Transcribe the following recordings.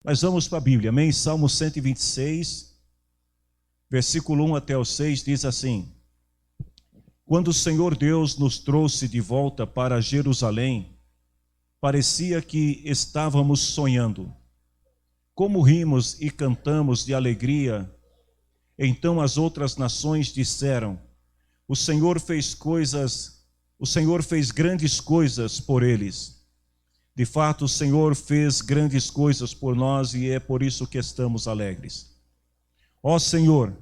Mas vamos para a Bíblia, amém? Salmo 126, versículo 1 até o 6, diz assim: Quando o Senhor Deus nos trouxe de volta para Jerusalém, parecia que estávamos sonhando. Como rimos e cantamos de alegria, então as outras nações disseram: O Senhor fez grandes coisas por eles. De fato, o Senhor fez grandes coisas por nós e é por isso que estamos alegres. Ó Senhor,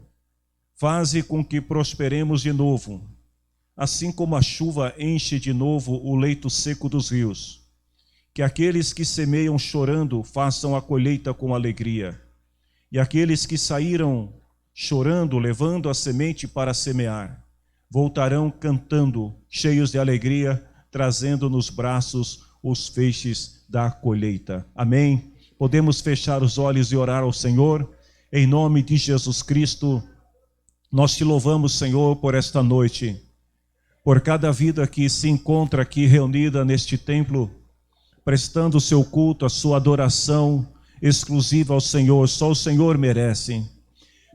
faze com que prosperemos de novo, assim como a chuva enche de novo o leito seco dos rios. Que aqueles que semeiam chorando façam a colheita com alegria, e aqueles que saíram chorando, levando a semente para semear, voltarão cantando, cheios de alegria, trazendo nos braços os feixes da colheita. Amém? Podemos fechar os olhos e orar ao Senhor? Em nome de Jesus Cristo, nós te louvamos, Senhor, por esta noite, por cada vida que se encontra aqui reunida neste templo, prestando o seu culto, a sua adoração exclusiva ao Senhor. Só o Senhor merece.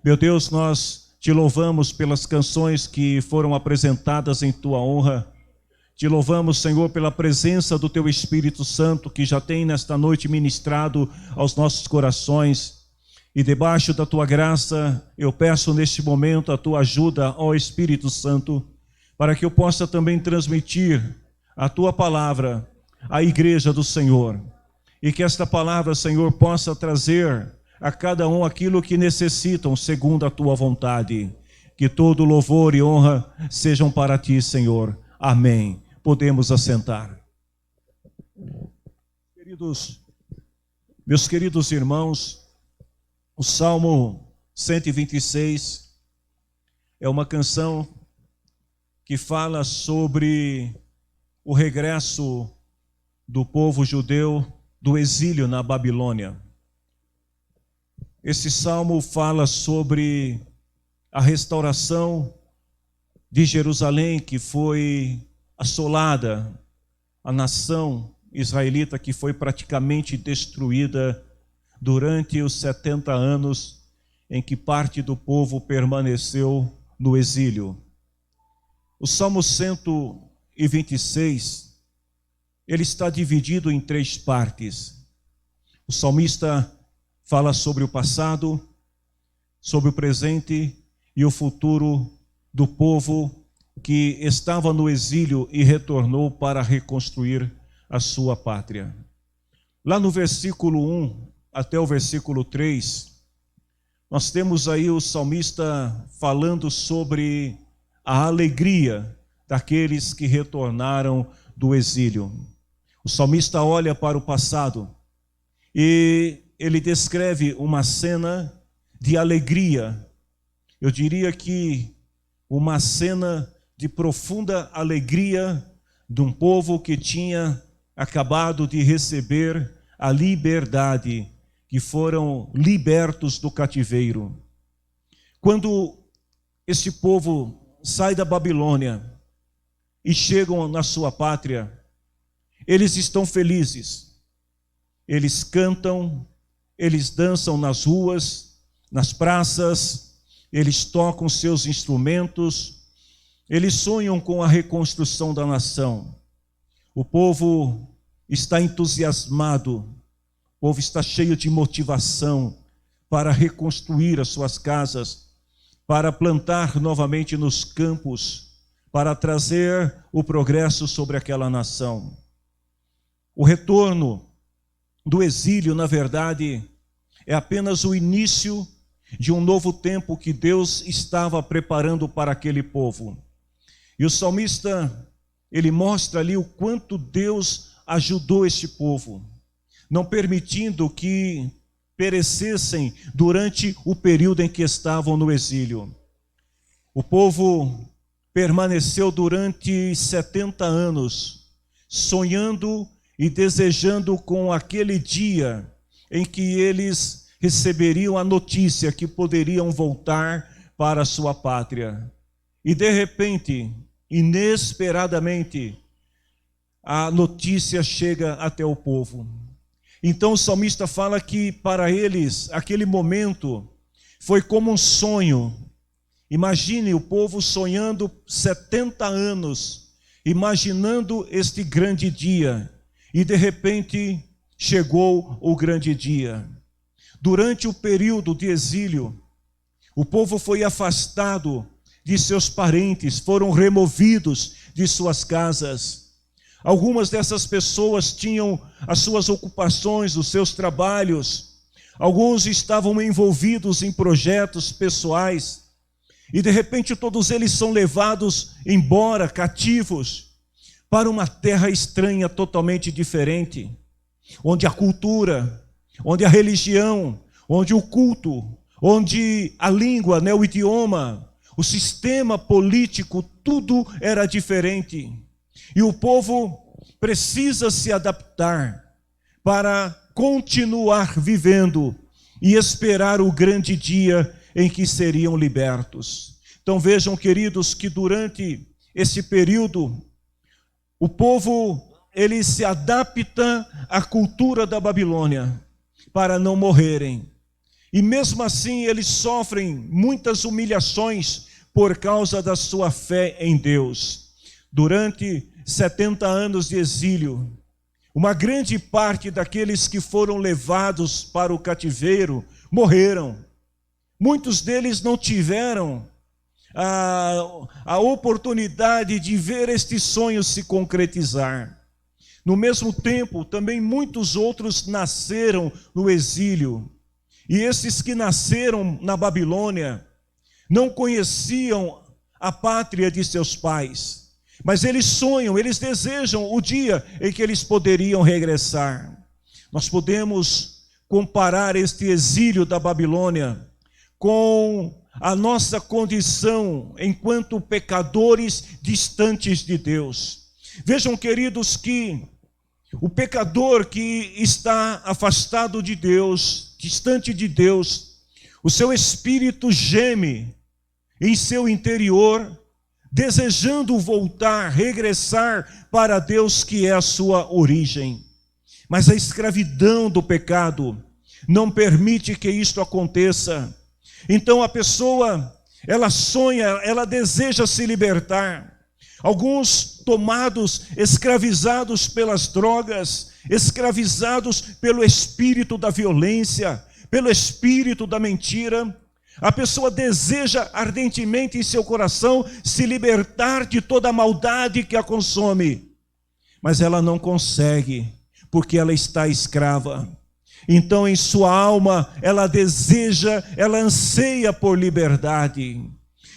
Meu Deus, nós te louvamos pelas canções que foram apresentadas em tua honra. Te louvamos, Senhor, pela presença do teu Espírito Santo, que já tem nesta noite ministrado aos nossos corações. E debaixo da tua graça, eu peço neste momento a tua ajuda, ó Espírito Santo, para que eu possa também transmitir a tua palavra à igreja do Senhor. E que esta palavra, Senhor, possa trazer a cada um aquilo que necessitam, segundo a tua vontade. Que todo louvor e honra sejam para ti, Senhor. Amém. Podemos assentar. Meus queridos irmãos, o Salmo 126 é uma canção que fala sobre o regresso do povo judeu do exílio na Babilônia. Esse salmo fala sobre a restauração de Jerusalém, que foi assolada, a nação israelita que foi praticamente destruída durante os 70 anos em que parte do povo permaneceu no exílio. O Salmo 126, ele está dividido em 3 partes. O salmista fala sobre o passado, sobre o presente e o futuro do povo que estava no exílio e retornou para reconstruir a sua pátria. Lá no versículo 1 até o versículo 3, nós temos aí o salmista falando sobre a alegria daqueles que retornaram do exílio. O salmista olha para o passado e ele descreve uma cena de alegria. Eu diria que uma cena de profunda alegria de um povo que tinha acabado de receber a liberdade, que foram libertos do cativeiro. Quando este povo sai da Babilônia e chegam na sua pátria, eles estão felizes, eles cantam, eles dançam nas ruas, nas praças, eles tocam seus instrumentos, eles sonham com a reconstrução da nação. O povo está entusiasmado, o povo está cheio de motivação para reconstruir as suas casas, para plantar novamente nos campos, para trazer o progresso sobre aquela nação. O retorno do exílio, na verdade, é apenas o início de um novo tempo que Deus estava preparando para aquele povo. E o salmista, ele mostra ali o quanto Deus ajudou este povo, não permitindo que perecessem durante o período em que estavam no exílio. O povo permaneceu durante 70 anos, sonhando e desejando com aquele dia em que eles receberiam a notícia que poderiam voltar para a sua pátria. E de repente, inesperadamente, a notícia chega até o povo Então o salmista fala que para eles, aquele momento foi como um sonho. Imagine o povo sonhando 70 anos, imaginando este grande dia. E de repente chegou o grande dia. Durante o período de exílio, o povo foi afastado de seus parentes, foram removidos de suas casas. Algumas dessas pessoas tinham as suas ocupações, os seus trabalhos. Alguns estavam envolvidos em projetos pessoais. E de repente todos eles são levados embora, cativos, para uma terra estranha, totalmente diferente, onde a cultura, onde a religião, onde o culto, onde a língua, né, o idioma, o sistema político, tudo era diferente. E o povo precisa se adaptar para continuar vivendo e esperar o grande dia em que seriam libertos. Então vejam, queridos, que durante esse período, o povo, ele se adapta à cultura da Babilônia para não morrerem. E mesmo assim eles sofrem muitas humilhações por causa da sua fé em Deus. Durante 70 anos de exílio, uma grande parte daqueles que foram levados para o cativeiro morreram. Muitos deles não tiveram a oportunidade de ver este sonho se concretizar. No mesmo tempo, também muitos outros nasceram no exílio. E esses que nasceram na Babilônia não conheciam a pátria de seus pais. Mas eles sonham, eles desejam o dia em que eles poderiam regressar. Nós podemos comparar este exílio da Babilônia com a nossa condição enquanto pecadores distantes de Deus. Vejam, queridos, que o pecador que está afastado de Deus, distante de Deus, o seu espírito geme em seu interior, desejando voltar, regressar para Deus, que é a sua origem. Mas a escravidão do pecado não permite que isto aconteça. Então a pessoa, ela sonha, ela deseja se libertar. Alguns tomados, escravizados pelas drogas, escravizados pelo espírito da violência, pelo espírito da mentira. A pessoa deseja ardentemente em seu coração se libertar de toda a maldade que a consome, mas ela não consegue, porque ela está escrava. Então em sua alma ela deseja, ela anseia por liberdade.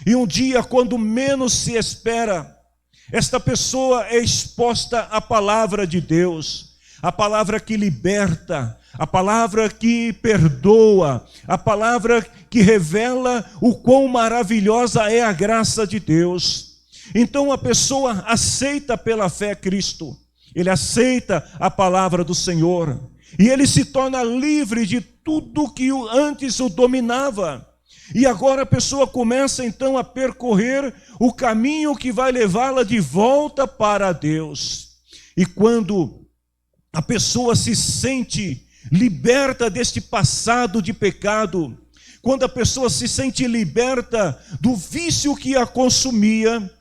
E um dia, quando menos se espera, esta pessoa é exposta à palavra de Deus, a palavra que liberta, a palavra que perdoa, a palavra que revela o quão maravilhosa é a graça de Deus. Então a pessoa aceita pela fé Cristo, ele aceita a palavra do Senhor, e ele se torna livre de tudo que antes o dominava. E agora a pessoa começa então a percorrer o caminho que vai levá-la de volta para Deus. E quando a pessoa se sente liberta deste passado de pecado, quando a pessoa se sente liberta do vício que a consumia,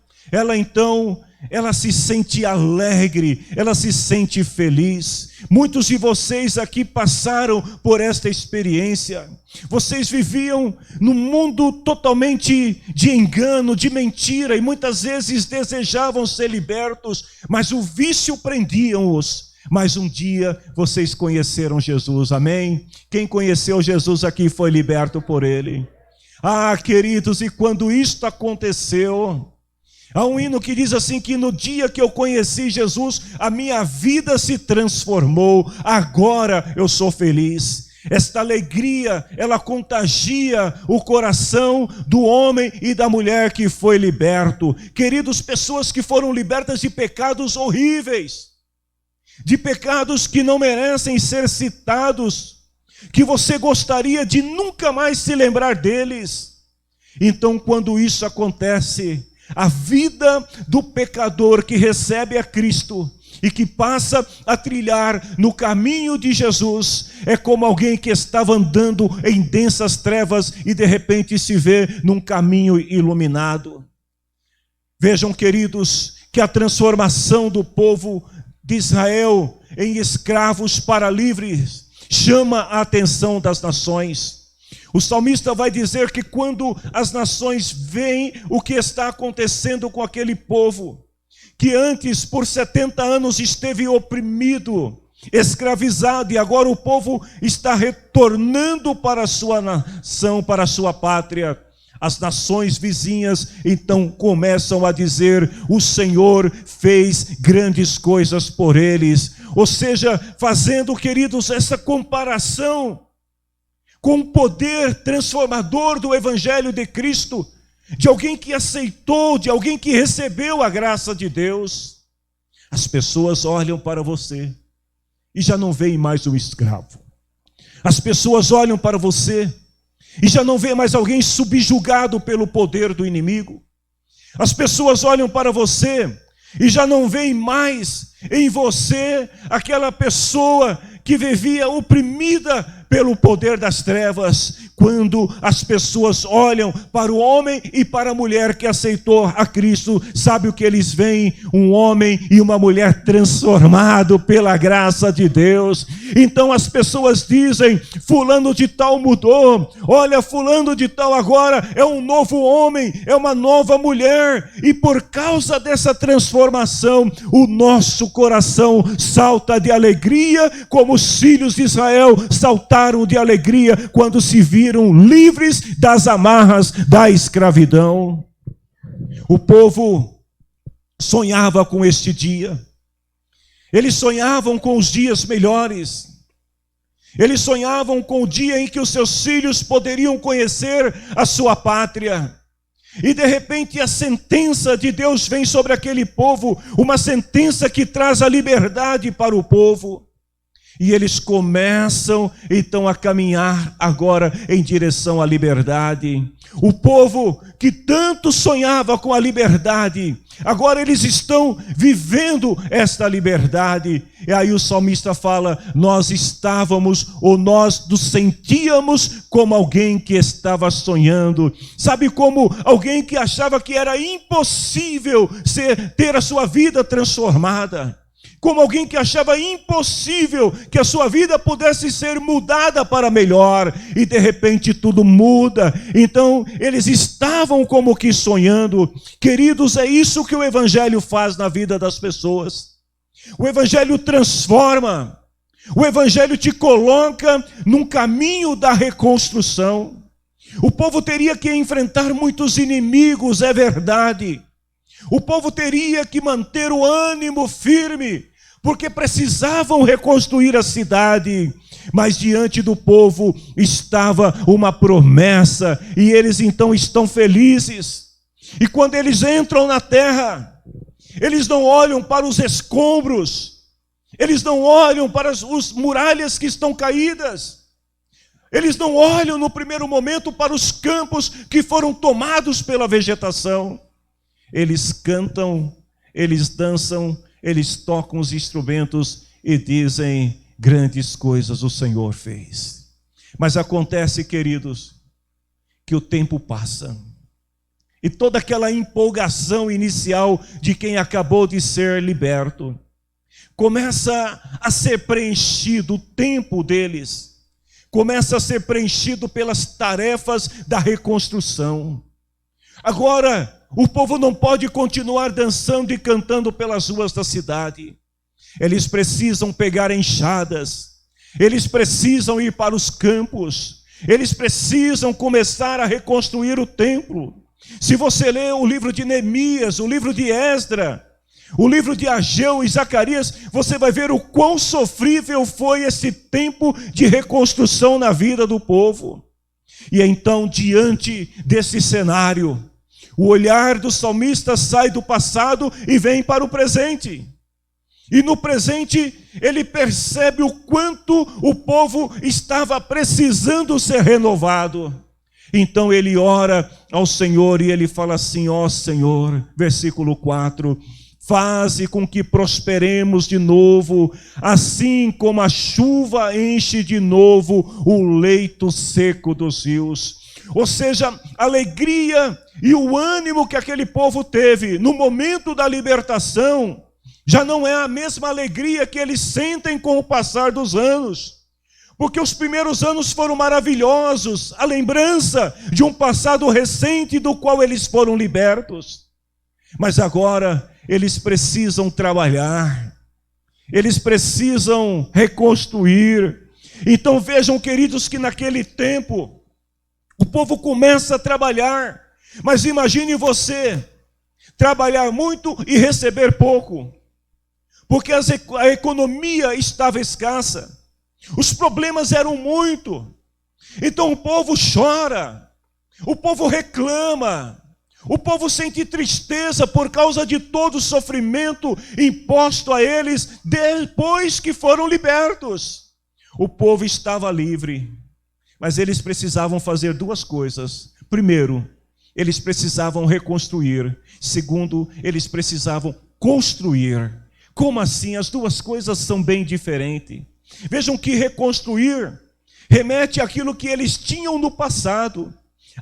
ela se sente alegre, ela se sente feliz. Muitos de vocês aqui passaram por esta experiência. Vocês viviam num mundo totalmente de engano, de mentira, e muitas vezes desejavam ser libertos, mas o vício prendia-os. Mas um dia vocês conheceram Jesus, amém? Quem conheceu Jesus aqui foi liberto por Ele. Ah, queridos, e quando isto aconteceu, há um hino que diz assim, que no dia que eu conheci Jesus, a minha vida se transformou, agora eu sou feliz. Esta alegria, ela contagia o coração do homem e da mulher que foi liberto. Queridos, pessoas que foram libertas de pecados horríveis, de pecados que não merecem ser citados, que você gostaria de nunca mais se lembrar deles. Então, quando isso acontece, a vida do pecador que recebe a Cristo e que passa a trilhar no caminho de Jesus é como alguém que estava andando em densas trevas e de repente se vê num caminho iluminado. Vejam, queridos, que a transformação do povo de Israel em escravos para livres chama a atenção das nações. O salmista vai dizer que quando as nações veem o que está acontecendo com aquele povo, que antes por 70 anos esteve oprimido, escravizado, e agora o povo está retornando para a sua nação, para a sua pátria. As nações vizinhas então começam a dizer: o Senhor fez grandes coisas por eles. Ou seja, fazendo, queridos, essa comparação com o poder transformador do Evangelho de Cristo, de alguém que aceitou, de alguém que recebeu a graça de Deus. As pessoas olham para você e já não veem mais um escravo. As pessoas olham para você e já não veem mais alguém subjugado pelo poder do inimigo. As pessoas olham para você e já não veem mais em você aquela pessoa que vivia oprimida pelo poder das trevas. Quando as pessoas olham para o homem e para a mulher que aceitou a Cristo, sabe o que eles veem? Um homem e uma mulher transformado pela graça de Deus. Então as pessoas dizem: fulano de tal mudou, olha, fulano de tal agora é um novo homem, é uma nova mulher. E por causa dessa transformação, o nosso coração salta de alegria, como os filhos de Israel saltaram de alegria quando se viram livres das amarras da escravidão. O povo sonhava com este dia. Eles sonhavam com os dias melhores. Eles sonhavam com o dia em que os seus filhos poderiam conhecer a sua pátria. E de repente a sentença de Deus vem sobre aquele povo, uma sentença que traz a liberdade para o povo. E eles começam então a caminhar agora em direção à liberdade. O povo que tanto sonhava com a liberdade, agora eles estão vivendo esta liberdade. E aí o salmista fala: nós estávamos, ou nós nos sentíamos como alguém que estava sonhando. Sabe, como alguém que achava que era impossível ter a sua vida transformada. Como alguém que achava impossível que a sua vida pudesse ser mudada para melhor, e de repente tudo muda. Então eles estavam como que sonhando. Queridos, é isso que o Evangelho faz na vida das pessoas. O Evangelho transforma. O Evangelho te coloca num caminho da reconstrução. O povo teria que enfrentar muitos inimigos, é verdade. O povo teria que manter o ânimo firme, porque precisavam reconstruir a cidade. Mas diante do povo estava uma promessa, e eles então estão felizes. E quando eles entram na terra, eles não olham para os escombros, eles não olham para as muralhas que estão caídas, eles não olham no primeiro momento para os campos que foram tomados pela vegetação. Eles cantam, eles dançam, eles tocam os instrumentos e dizem: grandes coisas o Senhor fez. Mas acontece, queridos, que o tempo passa. E toda aquela empolgação inicial de quem acabou de ser liberto começa a ser preenchido, o tempo deles começa a ser preenchido pelas tarefas da reconstrução. Agora, o povo não pode continuar dançando e cantando pelas ruas da cidade. Eles precisam pegar enxadas, eles precisam ir para os campos, eles precisam começar a reconstruir o templo. Se você ler o livro de Neemias, o livro de Esdras, o livro de Ageu e Zacarias, você vai ver o quão sofrível foi esse tempo de reconstrução na vida do povo. E então, diante desse cenário, o olhar do salmista sai do passado e vem para o presente. E no presente ele percebe o quanto o povo estava precisando ser renovado. Então ele ora ao Senhor e ele fala assim: ó Senhor, versículo 4, faze com que prosperemos de novo, assim como a chuva enche de novo o leito seco dos rios. Ou seja, a alegria e o ânimo que aquele povo teve no momento da libertação já não é a mesma alegria que eles sentem com o passar dos anos. Porque os primeiros anos foram maravilhosos, a lembrança de um passado recente do qual eles foram libertos. Mas agora eles precisam trabalhar, eles precisam reconstruir. Então vejam, queridos, que naquele tempo o povo começa a trabalhar, mas imagine você trabalhar muito e receber pouco, porque a economia estava escassa, os problemas eram muito. Então o povo chora, o povo reclama, o povo sente tristeza por causa de todo o sofrimento imposto a eles depois que foram libertos. O povo estava livre, mas eles precisavam fazer duas coisas. Primeiro, eles precisavam reconstruir. Segundo, eles precisavam construir. Como assim? As duas coisas são bem diferentes. Vejam que reconstruir remete àquilo que eles tinham no passado.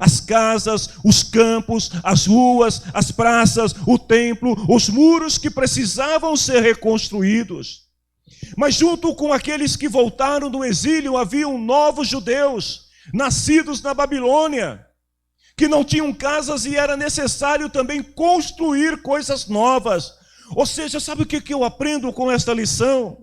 As casas, os campos, as ruas, as praças, o templo, os muros que precisavam ser reconstruídos. Mas junto com aqueles que voltaram do exílio, haviam novos judeus, nascidos na Babilônia, que não tinham casas e era necessário também construir coisas novas. Ou seja, sabe o que eu aprendo com esta lição?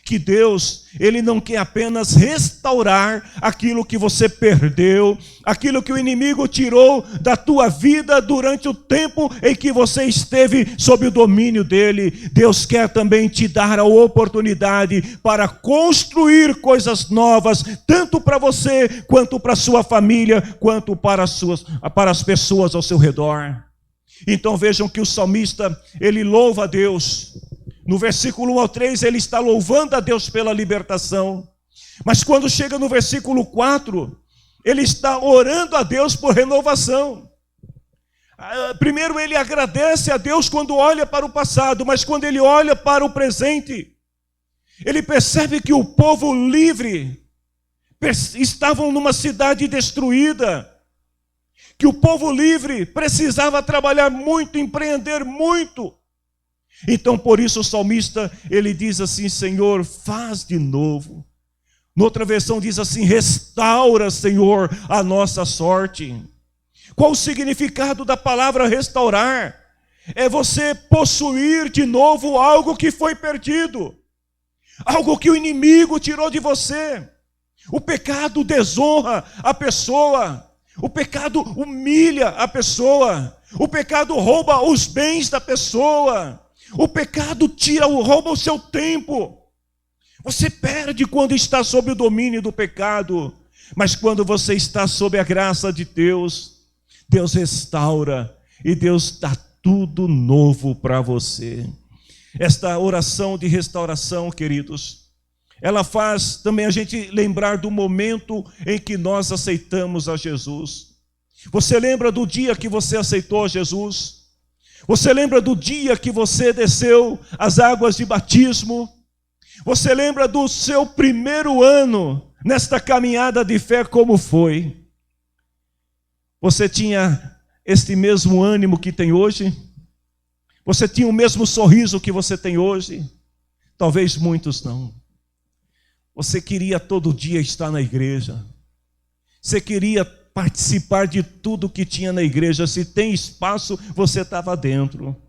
Que Deus, Ele não quer apenas restaurar aquilo que você perdeu, aquilo que o inimigo tirou da tua vida durante o tempo em que você esteve sob o domínio dele. Deus quer também te dar a oportunidade para construir coisas novas, tanto para você, quanto para a sua família, quanto para as pessoas ao seu redor. Então vejam que o salmista, ele louva a Deus. No versículo 1 ao 3, ele está louvando a Deus pela libertação. Mas quando chega no versículo 4, ele está orando a Deus por renovação. Primeiro ele agradece a Deus quando olha para o passado, mas quando ele olha para o presente, ele percebe que o povo livre estavam numa cidade destruída, que o povo livre precisava trabalhar muito, empreender muito. Então por isso o salmista, ele diz assim: Senhor, faz de novo. Noutra versão diz assim: restaura, Senhor, a nossa sorte. Qual o significado da palavra restaurar? É você possuir de novo algo que foi perdido, algo que o inimigo tirou de você. O pecado desonra a pessoa, o pecado humilha a pessoa, o pecado rouba os bens da pessoa. O pecado rouba o seu tempo. Você perde quando está sob o domínio do pecado. Mas quando você está sob a graça de Deus, Deus restaura e Deus dá tudo novo para você. Esta oração de restauração, queridos, ela faz também a gente lembrar do momento em que nós aceitamos a Jesus. Você lembra do dia que você aceitou Jesus? Você lembra do dia que você desceu as águas de batismo? Você lembra do seu primeiro ano nesta caminhada de fé, como foi? Você tinha este mesmo ânimo que tem hoje? Você tinha o mesmo sorriso que você tem hoje? Talvez muitos não. Você queria todo dia estar na igreja. Você queria participar de tudo que tinha na igreja. Se tem espaço, você estava dentro.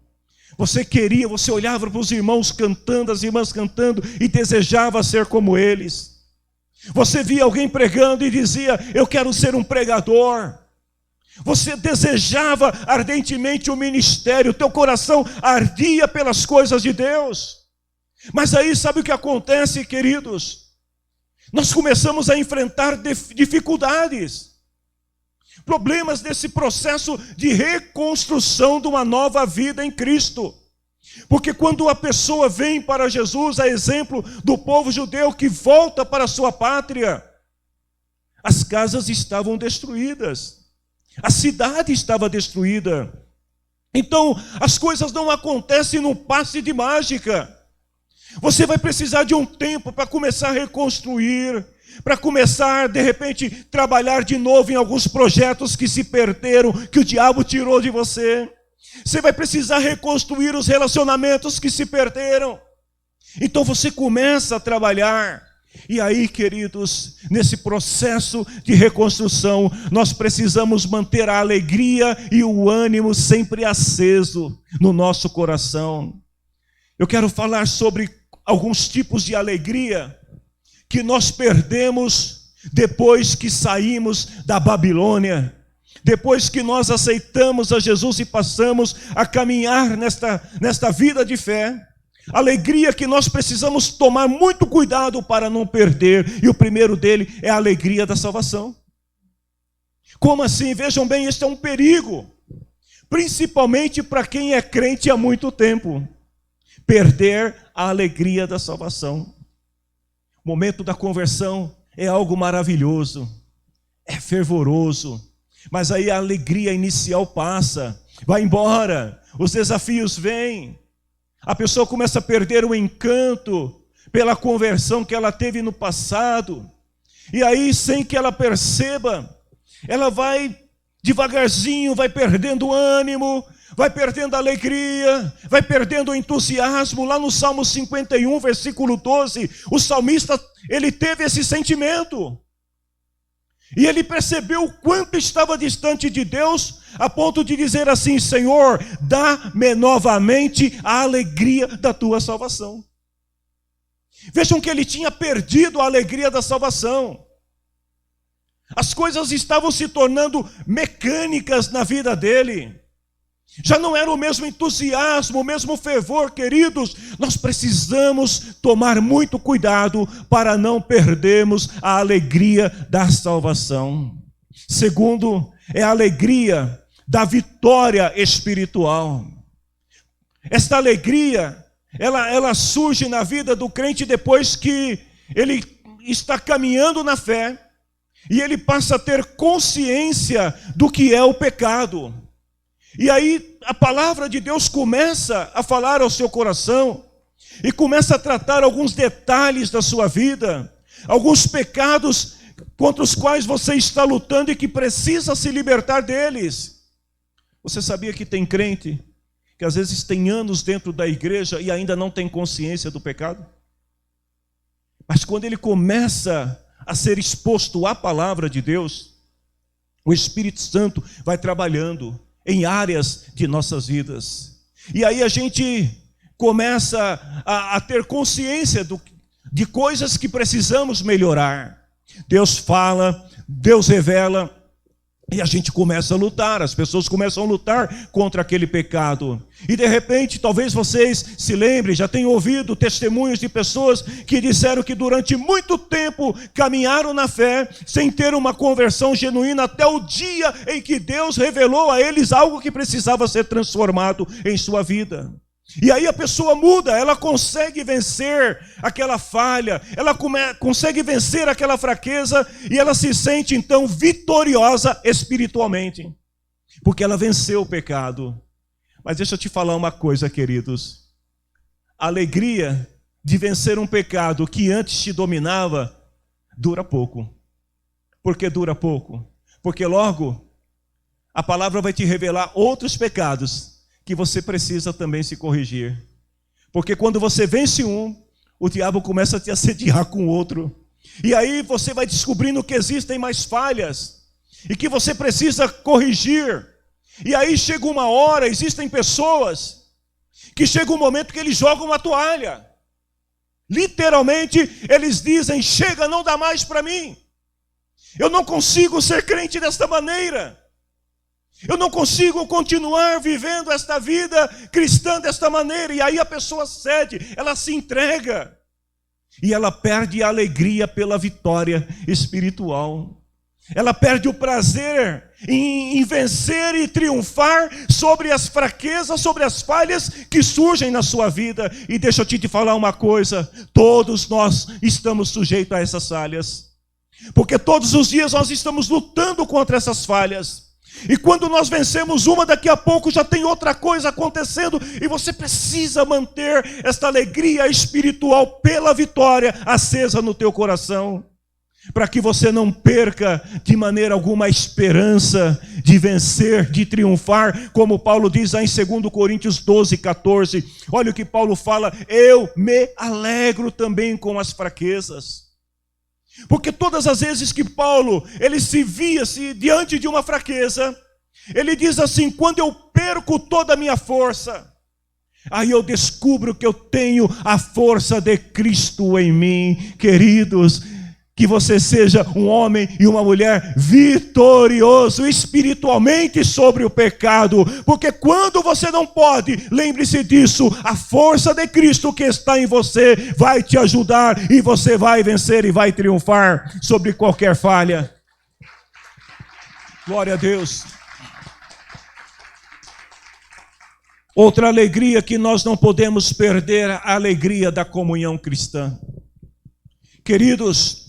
Você olhava para os irmãos cantando, as irmãs cantando, e desejava ser como eles. Você via alguém pregando e dizia: eu quero ser um pregador. Você desejava ardentemente o ministério, teu coração ardia pelas coisas de Deus. Mas aí sabe o que acontece, queridos? Nós começamos a enfrentar dificuldades, problemas desse processo de reconstrução de uma nova vida em Cristo. Porque quando a pessoa vem para Jesus, a exemplo do povo judeu que volta para a sua pátria, as casas estavam destruídas, a cidade estava destruída. Então, as coisas não acontecem num passe de mágica. Você vai precisar de um tempo para começar a reconstruir, para começar, de repente, trabalhar de novo em alguns projetos que se perderam, que o diabo tirou de você. Você vai precisar reconstruir os relacionamentos que se perderam. Então você começa a trabalhar. E aí, queridos, nesse processo de reconstrução, nós precisamos manter a alegria e o ânimo sempre aceso no nosso coração. Eu quero falar sobre alguns tipos de alegria que nós perdemos depois que saímos da Babilônia, depois que nós aceitamos a Jesus e passamos a caminhar nesta vida de fé. Alegria que nós precisamos tomar muito cuidado para não perder. E o primeiro dele é a alegria da salvação. Como assim? Vejam bem, este é um perigo. Principalmente para quem é crente há muito tempo. Perder a alegria da salvação. O momento da conversão é algo maravilhoso. É fervoroso. Mas aí a alegria inicial passa. Vai embora. Os desafios vêm. A pessoa começa a perder o encanto pela conversão que ela teve no passado. E aí, sem que ela perceba, ela vai devagarzinho, vai perdendo ânimo, vai perdendo alegria, vai perdendo o entusiasmo. Lá no Salmo 51, versículo 12, o salmista, ele teve esse sentimento. E ele percebeu o quanto estava distante de Deus, a ponto de dizer assim: Senhor, dá-me novamente a alegria da tua salvação. Vejam que ele tinha perdido a alegria da salvação. As coisas estavam se tornando mecânicas na vida dele. Já não era o mesmo entusiasmo, o mesmo fervor, queridos. Nós precisamos tomar muito cuidado para não perdermos a alegria da salvação. Segundo, é a alegria da vitória espiritual. Esta alegria, ela surge na vida do crente depois que ele está caminhando na fé e ele passa a ter consciência do que é o pecado. E aí a palavra de Deus começa a falar ao seu coração e começa a tratar alguns detalhes da sua vida, alguns pecados contra os quais você está lutando e que precisa se libertar deles. Você sabia que tem crente que às vezes tem anos dentro da igreja e ainda não tem consciência do pecado? Mas quando ele começa a ser exposto à palavra de Deus, o Espírito Santo vai trabalhando em áreas de nossas vidas. E aí a gente começa a ter consciência de coisas que precisamos melhorar. Deus fala, Deus revela, e a gente começa a lutar, as pessoas começam a lutar contra aquele pecado. E de repente, talvez vocês se lembrem, já tenham ouvido testemunhos de pessoas que disseram que durante muito tempo caminharam na fé, sem ter uma conversão genuína, até o dia em que Deus revelou a eles algo que precisava ser transformado em sua vida. E aí a pessoa muda, ela consegue vencer aquela falha, ela consegue vencer aquela fraqueza e ela se sente então vitoriosa espiritualmente, porque ela venceu o pecado. Mas deixa eu te falar uma coisa, queridos. A alegria de vencer um pecado que antes te dominava dura pouco. Por que dura pouco? Porque logo a palavra vai te revelar outros pecados que você precisa também se corrigir. Porque quando você vence um, o diabo começa a te assediar com o outro. E aí você vai descobrindo que existem mais falhas e que você precisa corrigir. E aí chega uma hora, existem pessoas que chega um momento que eles jogam a toalha. Literalmente, eles dizem: chega, não dá mais para mim. Eu não consigo ser crente desta maneira. Eu não consigo continuar vivendo esta vida cristã desta maneira. E aí a pessoa cede, ela se entrega. E ela perde a alegria pela vitória espiritual. Ela perde o prazer em vencer e triunfar sobre as fraquezas, sobre as falhas que surgem na sua vida. E deixa eu te falar uma coisa: todos nós estamos sujeitos a essas falhas. Porque todos os dias nós estamos lutando contra essas falhas. E quando nós vencemos uma, daqui a pouco já tem outra coisa acontecendo. E você precisa manter esta alegria espiritual pela vitória acesa no teu coração, para que você não perca de maneira alguma a esperança de vencer, de triunfar, como Paulo diz lá em 2 Coríntios 12, 14. Olha o que Paulo fala: eu me alegro também com as fraquezas. Porque todas as vezes que Paulo, ele se via-se diante de uma fraqueza, ele diz assim: quando eu perco toda a minha força, aí eu descubro que eu tenho a força de Cristo em mim. Queridos, que você seja um homem e uma mulher vitorioso espiritualmente sobre o pecado, porque quando você não pode, lembre-se disso, a força de Cristo que está em você vai te ajudar e você vai vencer e vai triunfar sobre qualquer falha. Glória a Deus. Outra alegria que nós não podemos perder, a alegria da comunhão cristã. Queridos,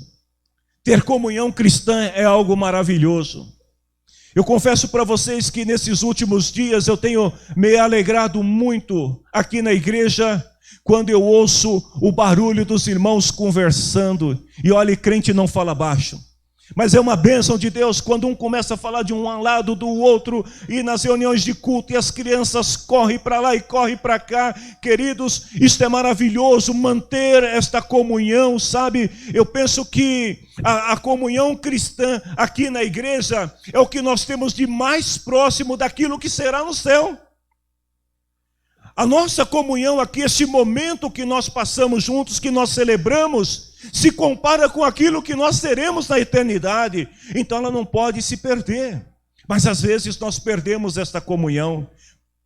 ter comunhão cristã é algo maravilhoso. Eu confesso para vocês que nesses últimos dias eu tenho me alegrado muito aqui na igreja, quando eu ouço o barulho dos irmãos conversando. E olha, crente não fala baixo, mas é uma bênção de Deus quando um começa a falar de um lado do outro, e nas reuniões de culto, e as crianças correm para lá e correm para cá. Queridos, isto é maravilhoso, manter esta comunhão, sabe? Eu penso que a comunhão cristã aqui na igreja é o que nós temos de mais próximo daquilo que será no céu. A nossa comunhão aqui, esse momento que nós passamos juntos, que nós celebramos, se compara com aquilo que nós teremos na eternidade. Então ela não pode se perder. Mas às vezes nós perdemos esta comunhão.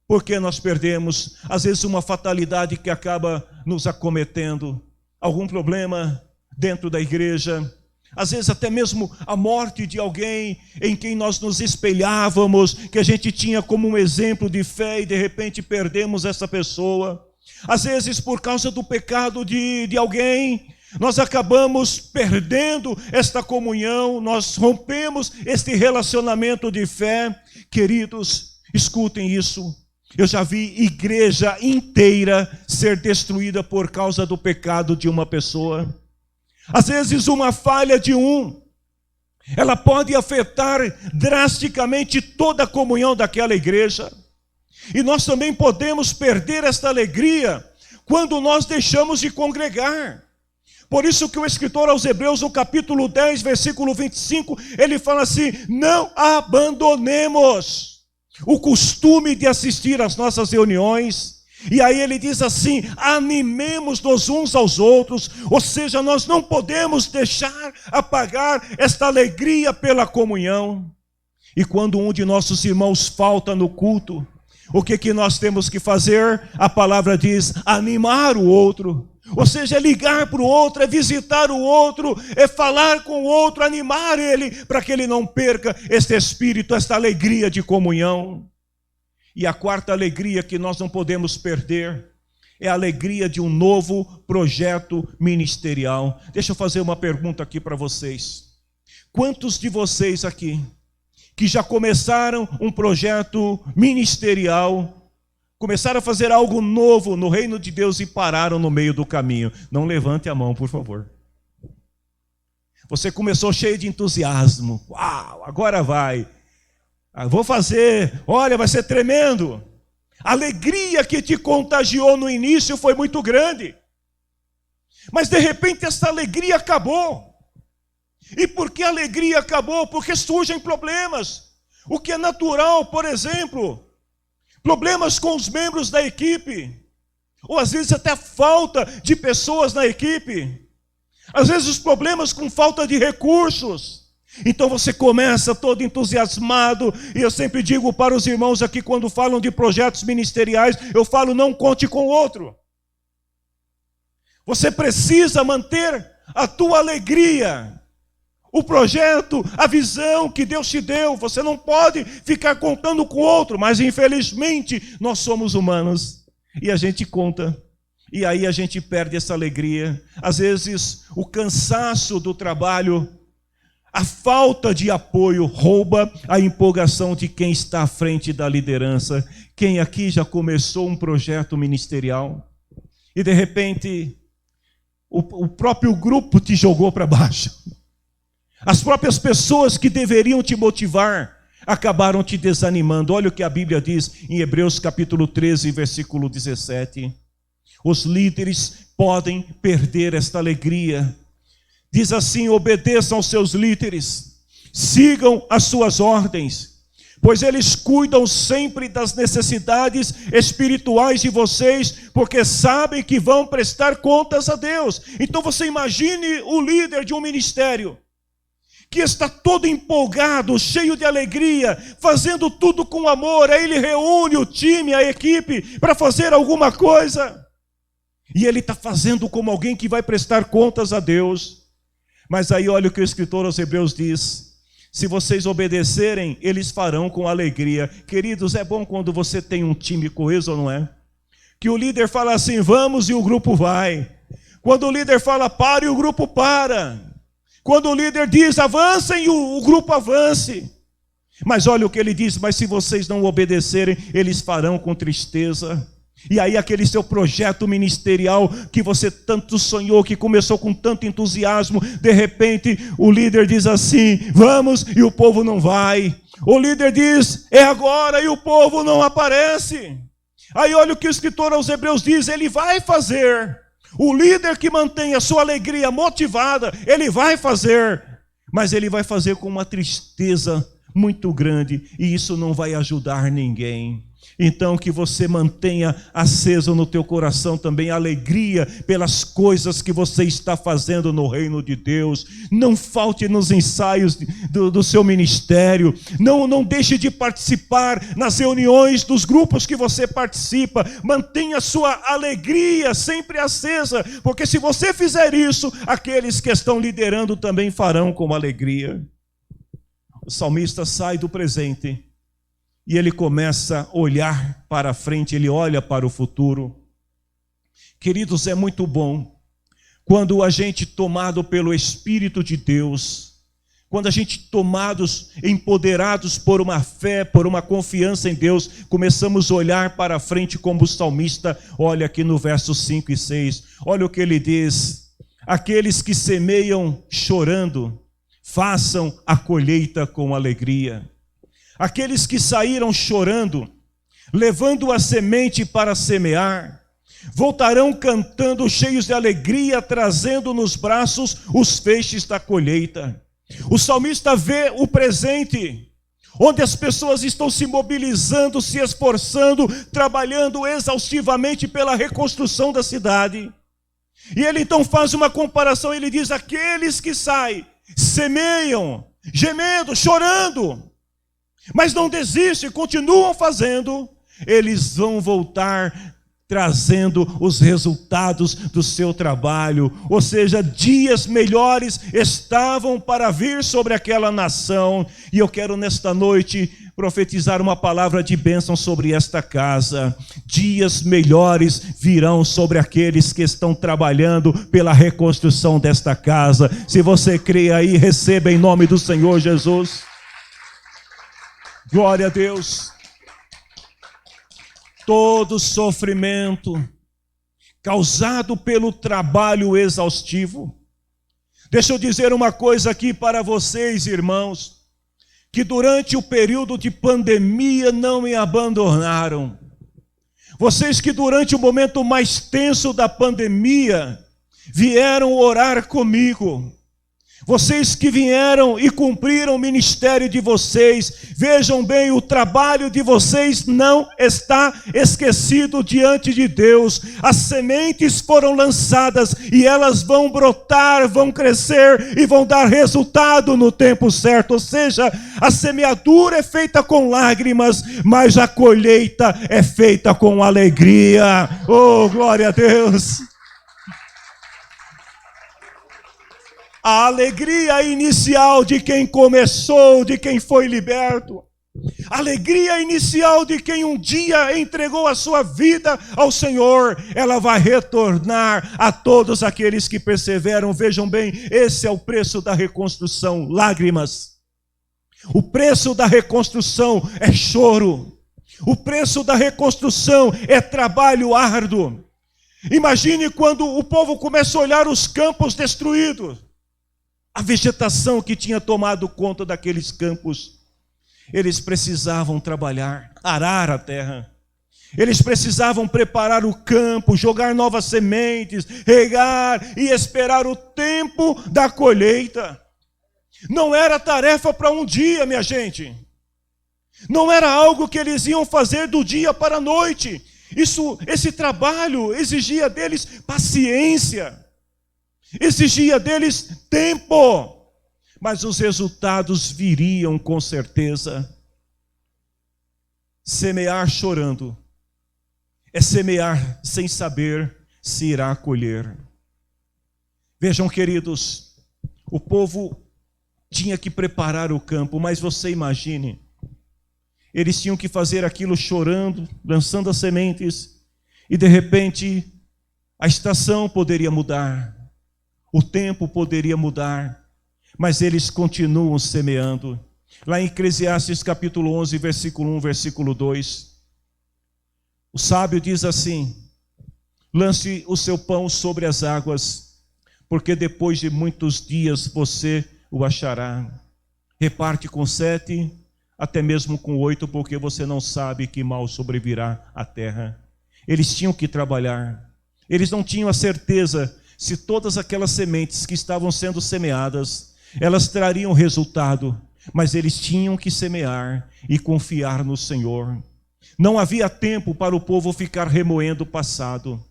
Por que nós perdemos? Às vezes uma fatalidade que acaba nos acometendo, algum problema dentro da igreja, às vezes até mesmo a morte de alguém em quem nós nos espelhávamos, que a gente tinha como um exemplo de fé, e de repente perdemos essa pessoa. Às vezes por causa do pecado de alguém, nós acabamos perdendo esta comunhão, nós rompemos este relacionamento de fé. Queridos, escutem isso. Eu já vi igreja inteira ser destruída por causa do pecado de uma pessoa. Às vezes uma falha de ela pode afetar drasticamente toda a comunhão daquela igreja. E nós também podemos perder esta alegria quando nós deixamos de congregar. Por isso que o escritor aos Hebreus, no capítulo 10, versículo 25, ele fala assim: não abandonemos o costume de assistir às nossas reuniões. E aí ele diz assim: animemos-nos uns aos outros. Ou seja, nós não podemos deixar apagar esta alegria pela comunhão. E quando um de nossos irmãos falta no culto, o que nós temos que fazer? A palavra diz: animar o outro. Ou seja, é ligar para o outro, é visitar o outro, é falar com o outro, animar ele, para que ele não perca este espírito, esta alegria de comunhão. E a quarta alegria que nós não podemos perder é a alegria de um novo projeto ministerial. Deixa eu fazer uma pergunta aqui para vocês. Quantos de vocês aqui que já começaram um projeto ministerial, começaram a fazer algo novo no reino de Deus e pararam no meio do caminho? Não levante a mão, por favor. Você começou cheio de entusiasmo. Uau, agora vai. Vou fazer, olha, vai ser tremendo. A alegria que te contagiou no início foi muito grande. Mas de repente essa alegria acabou. E por que a alegria acabou? Porque surgem problemas. O que é natural, por exemplo, problemas com os membros da equipe. Ou às vezes até falta de pessoas na equipe. Às vezes os problemas com falta de recursos. Então você começa todo entusiasmado, e eu sempre digo para os irmãos aqui, quando falam de projetos ministeriais, eu falo: não conte com o outro. Você precisa manter a tua alegria, o projeto, a visão que Deus te deu. Você não pode ficar contando com o outro, mas infelizmente nós somos humanos, e a gente conta. E aí a gente perde essa alegria. Às vezes o cansaço do trabalho A falta de apoio rouba a empolgação de quem está à frente da liderança. Quem aqui já começou um projeto ministerial e de repente o próprio grupo te jogou para baixo? As próprias pessoas que deveriam te motivar acabaram te desanimando. Olha o que a Bíblia diz em Hebreus capítulo 13, versículo 17. Os líderes podem perder esta alegria. Diz assim: obedeçam aos seus líderes, sigam as suas ordens, pois eles cuidam sempre das necessidades espirituais de vocês, porque sabem que vão prestar contas a Deus. Então você imagine o líder de um ministério, que está todo empolgado, cheio de alegria, fazendo tudo com amor. Aí ele reúne o time, a equipe, para fazer alguma coisa. E ele está fazendo como alguém que vai prestar contas a Deus. Mas aí olha o que o escritor aos Hebreus diz: se vocês obedecerem, eles farão com alegria. Queridos, é bom quando você tem um time coeso, não é? Que o líder fala assim, vamos, e o grupo vai. Quando o líder fala para, e o grupo para. Quando o líder diz avancem, o grupo avance. Mas olha o que ele diz: mas se vocês não obedecerem, eles farão com tristeza. E aí aquele seu projeto ministerial que você tanto sonhou, que começou com tanto entusiasmo, de repente o líder diz assim, vamos, e o povo não vai. O líder diz, é agora, e o povo não aparece. Aí olha o que o escritor aos Hebreus diz, ele vai fazer. O líder que mantém a sua alegria motivada, ele vai fazer. Mas ele vai fazer com uma tristeza muito grande, e isso não vai ajudar ninguém. Então que você mantenha aceso no teu coração também a alegria pelas coisas que você está fazendo no reino de Deus. Não falte nos ensaios do seu ministério. Não deixe de participar nas reuniões dos grupos que você participa. Mantenha a sua alegria sempre acesa, porque se você fizer isso, aqueles que estão liderando também farão com alegria. O salmista sai do presente e ele começa a olhar para frente, ele olha para o futuro. Queridos, é muito bom quando a gente, tomado pelo Espírito de Deus, quando a gente, tomados, empoderados por uma fé, por uma confiança em Deus, começamos a olhar para frente como o salmista olha aqui no versos 5 e 6. Olha o que ele diz: aqueles que semeiam chorando, façam a colheita com alegria. Aqueles que saíram chorando, levando a semente para semear, voltarão cantando cheios de alegria, trazendo nos braços os feixes da colheita. O salmista vê o presente, onde as pessoas estão se mobilizando, se esforçando, trabalhando exaustivamente pela reconstrução da cidade. E ele então faz uma comparação, ele diz, aqueles que saem, semeiam, gemendo, chorando, mas não desistem, continuam fazendo, eles vão voltar trazendo os resultados do seu trabalho. Ou seja, dias melhores estavam para vir sobre aquela nação. E eu quero nesta noite profetizar uma palavra de bênção sobre esta casa. Dias melhores virão sobre aqueles que estão trabalhando pela reconstrução desta casa. Se você crê aí, receba em nome do Senhor Jesus. Glória a Deus. Todo sofrimento causado pelo trabalho exaustivo. Deixa eu dizer uma coisa aqui para vocês, irmãos, que durante o período de pandemia não me abandonaram. Vocês que durante o momento mais tenso da pandemia vieram orar comigo. Vocês que vieram e cumpriram o ministério de vocês, vejam bem, o trabalho de vocês não está esquecido diante de Deus. As sementes foram lançadas e elas vão brotar, vão crescer e vão dar resultado no tempo certo. Ou seja, a semeadura é feita com lágrimas, mas a colheita é feita com alegria. Oh, glória a Deus! A alegria inicial de quem começou, de quem foi liberto. A alegria inicial de quem um dia entregou a sua vida ao Senhor, ela vai retornar a todos aqueles que perseveram. Vejam bem, esse é o preço da reconstrução, lágrimas. O preço da reconstrução é choro. O preço da reconstrução é trabalho árduo. Imagine quando o povo começa a olhar os campos destruídos, a vegetação que tinha tomado conta daqueles campos. Eles precisavam trabalhar, arar a terra. Eles precisavam preparar o campo, jogar novas sementes, regar e esperar o tempo da colheita. Não era tarefa para um dia, minha gente. Não era algo que eles iam fazer do dia para a noite. Esse trabalho exigia deles paciência, exigia deles tempo, mas os resultados viriam com certeza. Semear chorando é semear sem saber se irá colher. Vejam, queridos, o povo tinha que preparar o campo, mas você imagine, eles tinham que fazer aquilo chorando, lançando as sementes, e de repente a estação poderia mudar, o tempo poderia mudar, mas eles continuam semeando. Lá em Eclesiastes capítulo 11, versículo 1, versículo 2, o sábio diz assim: lance o seu pão sobre as águas, porque depois de muitos dias você o achará. Reparte com 7, até mesmo com 8, porque você não sabe que mal sobrevirá à terra. Eles tinham que trabalhar. Eles não tinham a certeza se todas aquelas sementes que estavam sendo semeadas, elas trariam resultado, mas eles tinham que semear e confiar no Senhor. Não havia tempo para o povo ficar remoendo o passado.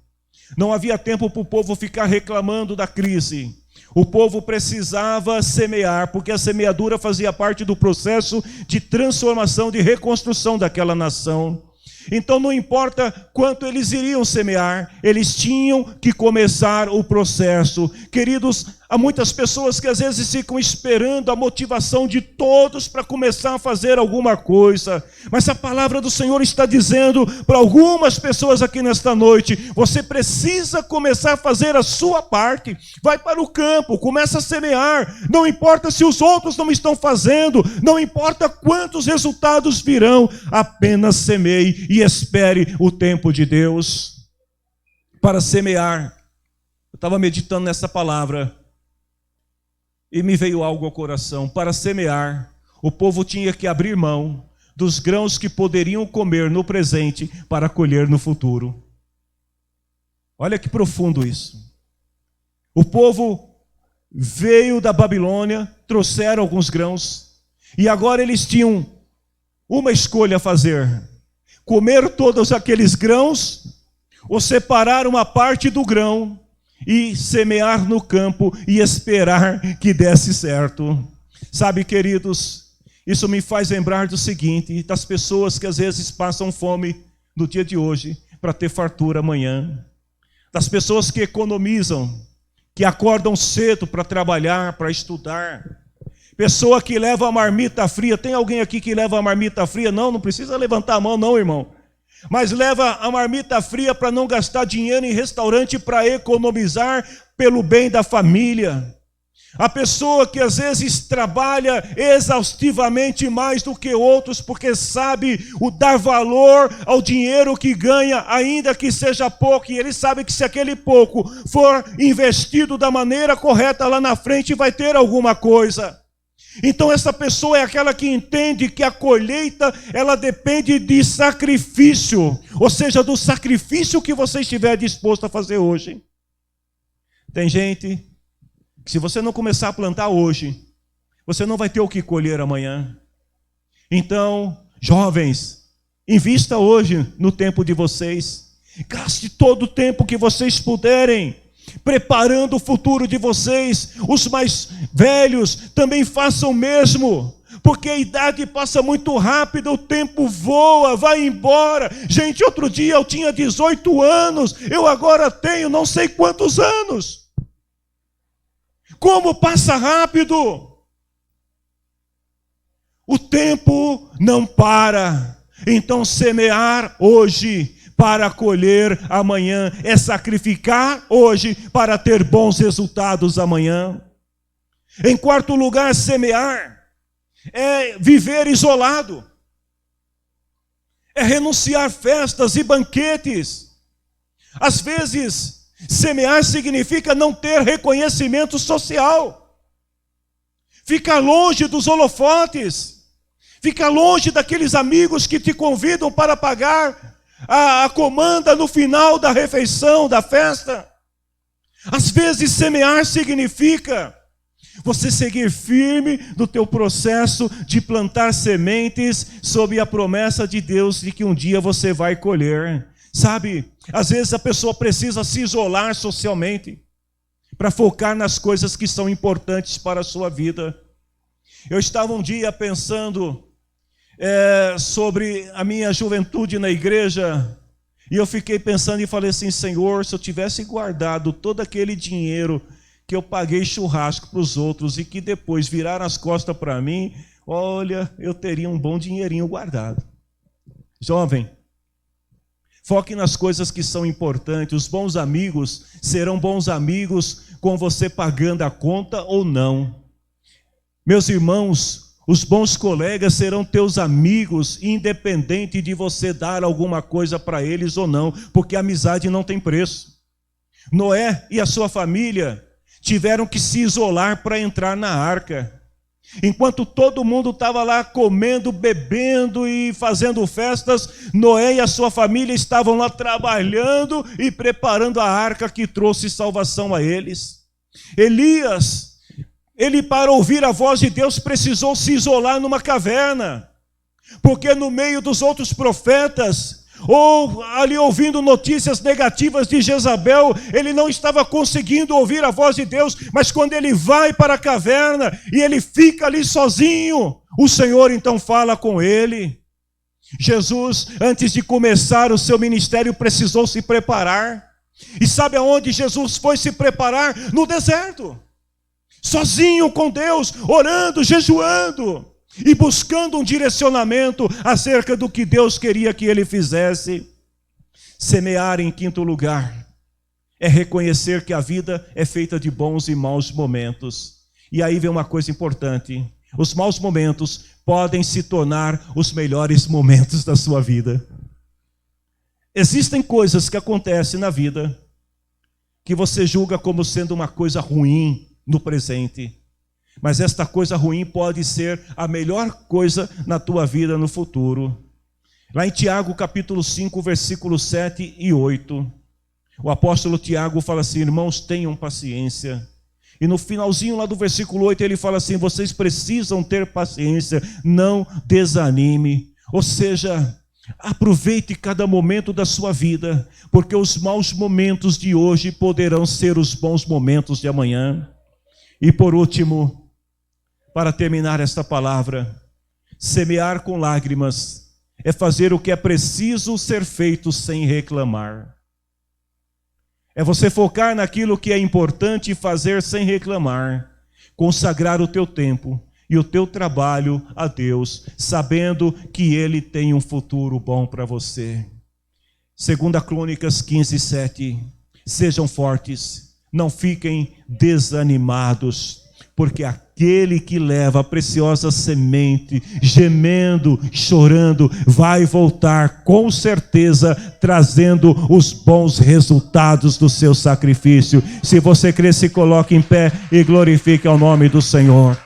Não havia tempo para o povo ficar reclamando da crise. O povo precisava semear, porque a semeadura fazia parte do processo de transformação, de reconstrução daquela nação. Então não importa quanto eles iriam semear, eles tinham que começar o processo. Queridos, há muitas pessoas que às vezes ficam esperando a motivação de todos para começar a fazer alguma coisa. Mas a palavra do Senhor está dizendo para algumas pessoas aqui nesta noite: você precisa começar a fazer a sua parte. Vai para o campo, começa a semear. Não importa se os outros não estão fazendo, não importa quantos resultados virão, apenas semeie e espere o tempo de Deus. Para semear, eu estava meditando nessa palavra e me veio algo ao coração. Para semear, o povo tinha que abrir mão dos grãos que poderiam comer no presente para colher no futuro. Olha que profundo isso. O povo veio da Babilônia, trouxeram alguns grãos, e agora eles tinham uma escolha a fazer: comer todos aqueles grãos, ou separar uma parte do grão e semear no campo e esperar que desse certo. Sabe, queridos, isso me faz lembrar do seguinte: das pessoas que às vezes passam fome no dia de hoje para ter fartura amanhã, das pessoas que economizam, que acordam cedo para trabalhar, para estudar, pessoa que leva a marmita fria. Tem alguém aqui que leva a marmita fria? Não precisa levantar a mão não, irmão. Mas leva a marmita fria para não gastar dinheiro em restaurante, para economizar pelo bem da família. A pessoa que às vezes trabalha exaustivamente mais do que outros, porque sabe o dar valor ao dinheiro que ganha, ainda que seja pouco, e ele sabe que se aquele pouco for investido da maneira correta, lá na frente vai ter alguma coisa. Então essa pessoa é aquela que entende que a colheita, ela depende de sacrifício, ou seja, do sacrifício que você estiver disposto a fazer hoje. Tem gente que, se você não começar a plantar hoje, você não vai ter o que colher amanhã. Então, jovens, invista hoje no tempo de vocês. Gaste todo o tempo que vocês puderem preparando o futuro de vocês. Os mais velhos também façam o mesmo, porque a idade passa muito rápido, o tempo voa, vai embora. Gente, outro dia eu tinha 18 anos, eu agora tenho não sei quantos anos. Como passa rápido! O tempo não para. Então semear hoje para colher amanhã é sacrificar hoje para ter bons resultados amanhã. Em quarto lugar, semear é viver isolado, é renunciar festas e banquetes. Às vezes, semear significa não ter reconhecimento social, ficar longe dos holofotes, ficar longe daqueles amigos que te convidam para pagar a comanda no final da refeição, da festa. Às vezes, semear significa você seguir firme no teu processo de plantar sementes sob a promessa de Deus de que um dia você vai colher. Sabe, às vezes a pessoa precisa se isolar socialmente para focar nas coisas que são importantes para a sua vida. Eu estava um dia pensando sobre a minha juventude na igreja, e eu fiquei pensando e falei assim: Senhor, se eu tivesse guardado todo aquele dinheiro que eu paguei churrasco para os outros e que depois viraram as costas para mim, olha, eu teria um bom dinheirinho guardado. Jovem, foque nas coisas que são importantes. Os bons amigos serão bons amigos com você pagando a conta ou não. Meus irmãos, os bons colegas serão teus amigos, independente de você dar alguma coisa para eles ou não, porque a amizade não tem preço. Noé e a sua família tiveram que se isolar para entrar na arca. Enquanto todo mundo estava lá comendo, bebendo e fazendo festas, Noé e a sua família estavam lá trabalhando e preparando a arca que trouxe salvação a eles. Elias, ele para ouvir a voz de Deus precisou se isolar numa caverna, porque no meio dos outros profetas, ou ali ouvindo notícias negativas de Jezabel, ele não estava conseguindo ouvir a voz de Deus. Mas quando ele vai para a caverna e ele fica ali sozinho, o Senhor então fala com ele. Jesus, antes de começar o seu ministério, precisou se preparar. E sabe aonde Jesus foi se preparar? No deserto, sozinho com Deus, orando, jejuando e buscando um direcionamento acerca do que Deus queria que ele fizesse. Semear, em quinto lugar, é reconhecer que a vida é feita de bons e maus momentos. E aí vem uma coisa importante: os maus momentos podem se tornar os melhores momentos da sua vida. Existem coisas que acontecem na vida que você julga como sendo uma coisa ruim no presente, mas esta coisa ruim pode ser a melhor coisa na tua vida no futuro. Lá em Tiago capítulo 5, versículos 7 e 8, o apóstolo Tiago fala assim: irmãos, tenham paciência. E no finalzinho lá do versículo 8 ele fala assim: vocês precisam ter paciência, não desanime. Ou seja, aproveite cada momento da sua vida, porque os maus momentos de hoje poderão ser os bons momentos de amanhã. E por último, para terminar esta palavra, semear com lágrimas é fazer o que é preciso ser feito sem reclamar. É você focar naquilo que é importante e fazer sem reclamar. Consagrar o teu tempo e o teu trabalho a Deus, sabendo que Ele tem um futuro bom para você. 2 Crônicas 15, 7. Sejam fortes, não fiquem desanimados, porque aquele que leva a preciosa semente, gemendo, chorando, vai voltar com certeza, trazendo os bons resultados do seu sacrifício. Se você crê, se coloque em pé e glorifique ao nome do Senhor.